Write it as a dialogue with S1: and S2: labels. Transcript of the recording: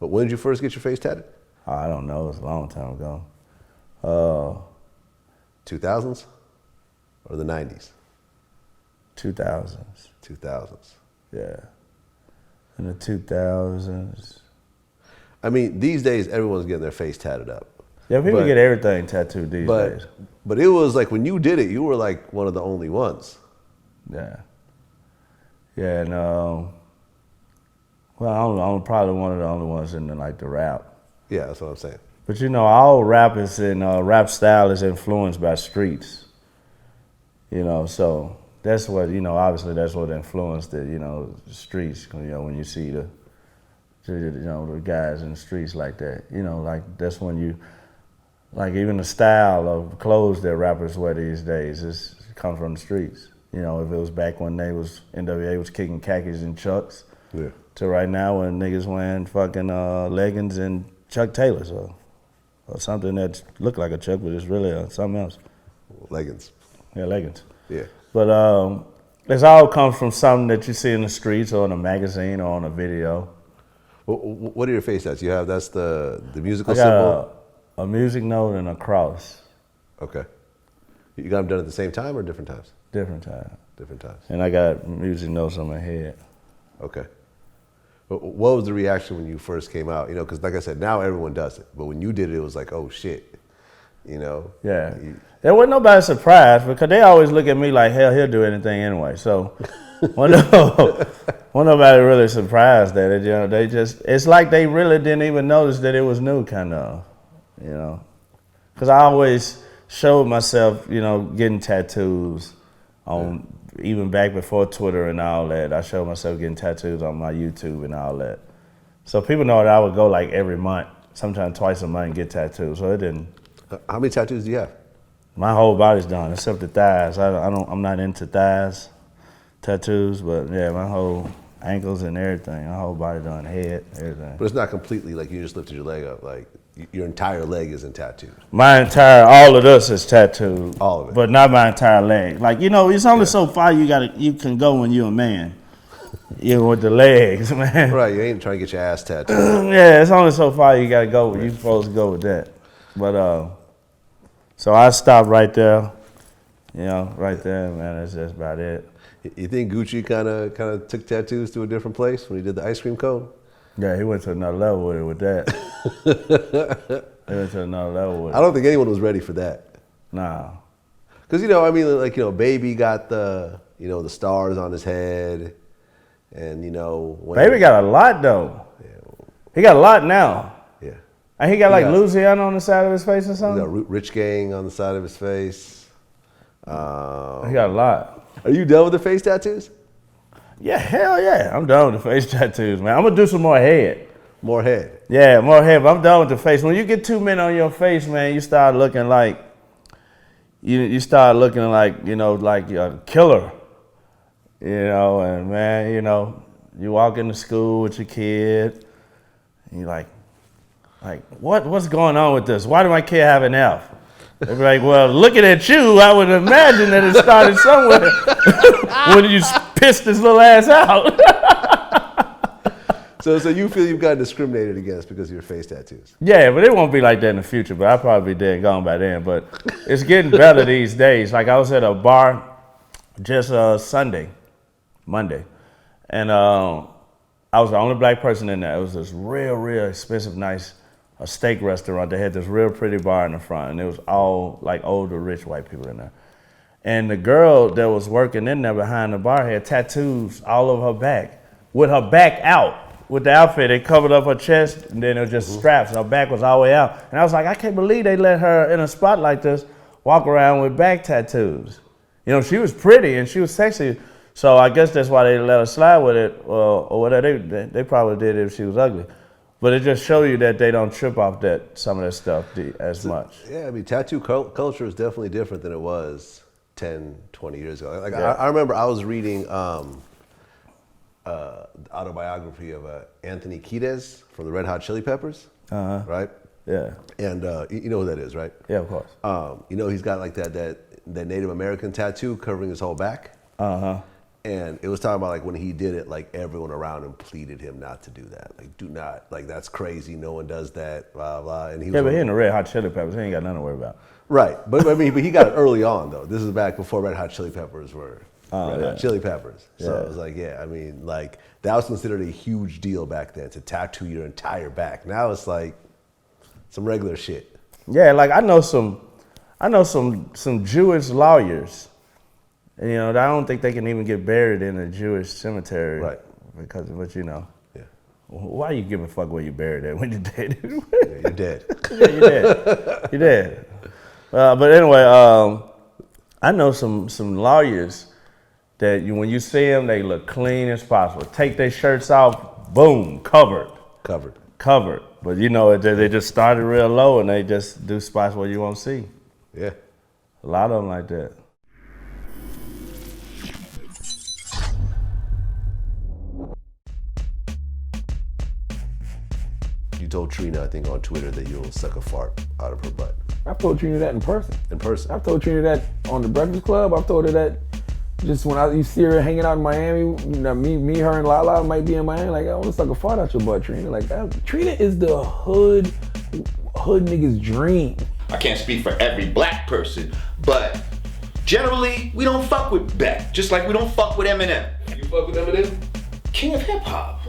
S1: But when did you first get your face tatted?
S2: I don't know. It was a long time ago.
S1: 2000s or the 90s?
S2: 2000s.
S1: 2000s.
S2: Yeah. In the 2000s.
S1: I mean, these days everyone's getting their face tatted up.
S2: Yeah, people get everything tattooed these days.
S1: But it was like when you did it, you were like one of the only ones.
S2: Yeah. Yeah, and well, I'm probably one of the only ones in the rap.
S1: Yeah, that's what I'm saying.
S2: But you know, all rap is rap style is influenced by streets. You know, so that's what, obviously that's what influenced it, the streets. When you see the guys in the streets like that, like that's when you, like even the style of clothes that rappers wear these days is come from the streets. If it was back when NWA was kicking khakis and Chucks,
S1: yeah,
S2: to right now when niggas wearing fucking leggings and Chuck Taylors or something that look like a Chuck, but it's really something else.
S1: Leggings.
S2: Yeah, leggings.
S1: Yeah.
S2: But it's all comes from something that you see in the streets or in a magazine or on a video.
S1: What are your face tats? You have, that's the musical
S2: I got
S1: symbol?
S2: a music note and a cross.
S1: Okay. You got them done at the same time or different times?
S2: Different time.
S1: Different times.
S2: And I got music notes on my head.
S1: Okay. What was the reaction when you first came out? Because like I said, now everyone does it. But when you did it, it was like, oh shit.
S2: Yeah. There wasn't nobody surprised because they always look at me like, hell, he'll do anything anyway. So wasn't nobody really surprised at it. They just, it's like they really didn't even notice that it was new, kind of, Because I always showed myself, getting tattoos on, even back before Twitter and all that. I showed myself getting tattoos on my YouTube and all that. So people know that I would go like every month, sometimes twice a month and get tattoos. So it didn't.
S1: How many tattoos do you have?
S2: My whole body's done except the thighs. I'm not into thighs tattoos, but yeah, my whole ankles and everything, my whole body done, head, everything.
S1: But it's not completely like you just lifted your leg up. Like your entire leg isn't tattooed.
S2: All of this is tattooed.
S1: All of it.
S2: But not my entire leg. Like, it's only so far you can go when you're a man. With the legs, man.
S1: Right, you ain't trying to get your ass tattooed.
S2: Yeah, it's only so far you gotta go. You're supposed to go with that. But so I stopped right there. Right there, man. That's just about it.
S1: You think Gucci kind of took tattoos to a different place when he did the ice cream cone?
S2: Yeah, he went to another level with that. He went to another level with it.
S1: I don't think anyone was ready for that.
S2: Nah.
S1: Because, Baby got the stars on his head. And,
S2: Baby got a lot, though. Yeah. He got a lot now.
S1: Yeah.
S2: And he got Louisiana on the side of his face or something?
S1: He got Rich Gang on the side of his face.
S2: He got a lot.
S1: Are you done with the face tattoos?
S2: Yeah, hell yeah. I'm done with the face tattoos, man. I'm going to do some more head.
S1: More head?
S2: Yeah, more head. But I'm done with the face. When you get too many on your face, man, you start looking like, you start looking like, like a killer. And man, you walk into school with your kid, and you're like, what's going on with this? Why do my kid have an F? They'd be like, well, looking at you, I would imagine that it started somewhere when you pissed this little ass out.
S1: So you feel you've gotten discriminated against because of your face tattoos?
S2: Yeah, but it won't be like that in the future, but I'll probably be dead and gone by then. But it's getting better these days. Like I was at a bar just Monday, and I was the only black person in there. It was this real expensive, nice steak restaurant. They had this real pretty bar in the front, and it was all like older, rich white people in there. And the girl that was working in there behind the bar had tattoos all over her back, with her back out. With the outfit, it covered up her chest, and then it was just straps, and her back was all the way out. And I was like, I can't believe they let her in a spot like this walk around with back tattoos. She was pretty and she was sexy. So I guess that's why they let her slide with it, or whatever. They probably did it if she was ugly. But it just shows you that they don't trip off some of that stuff as much.
S1: Yeah, tattoo culture is definitely different than it was 10, 20 years ago. I remember I was reading the autobiography of Anthony Kiedis from the Red Hot Chili Peppers, right?
S2: Yeah.
S1: And you know who that is, right?
S2: Yeah, of course.
S1: He's got like that Native American tattoo covering his whole back. And it was talking about like when he did it, like everyone around him pleaded him not to do that. Like, do not, like that's crazy. No one does that. Blah blah. And he was
S2: but he in the Red Hot Chili Peppers. He ain't got nothing to worry about.
S1: right. But I mean, but he got it early on though. This is back before Red Hot Chili Peppers were Red Hot Chili Peppers. So it was like, yeah. I mean, like that was considered a huge deal back then to tattoo your entire back. Now it's like some regular shit.
S2: Yeah, like I know some Jewish lawyers. And, you know, I don't think they can even get buried in a Jewish cemetery.
S1: Right.
S2: Because of what you know.
S1: Yeah.
S2: Why you give a fuck where you buried at when you're dead?
S1: Yeah, you're dead.
S2: Yeah, you're dead. You're dead. But anyway, I know some lawyers that when you see them, they look clean as possible. Take their shirts off, boom, covered. But you know, they just started real low and they just do spots where you won't see.
S1: Yeah.
S2: A lot of them like that.
S1: You told Trina, I think, on Twitter that you'll suck a fart out of her butt.
S3: I've told Trina that in person.
S1: In person?
S3: I've told Trina that on the Breakfast Club. I've told her that just when you see her hanging out in Miami, you know, me, her, and Lala might be in Miami. Like, I want to suck a fart out your butt, Trina. Like, Trina is the hood nigga's dream.
S4: I can't speak for every black person, but generally, we don't fuck with Beck, just like we don't fuck with Eminem.
S1: You fuck with Eminem?
S4: King of hip hop.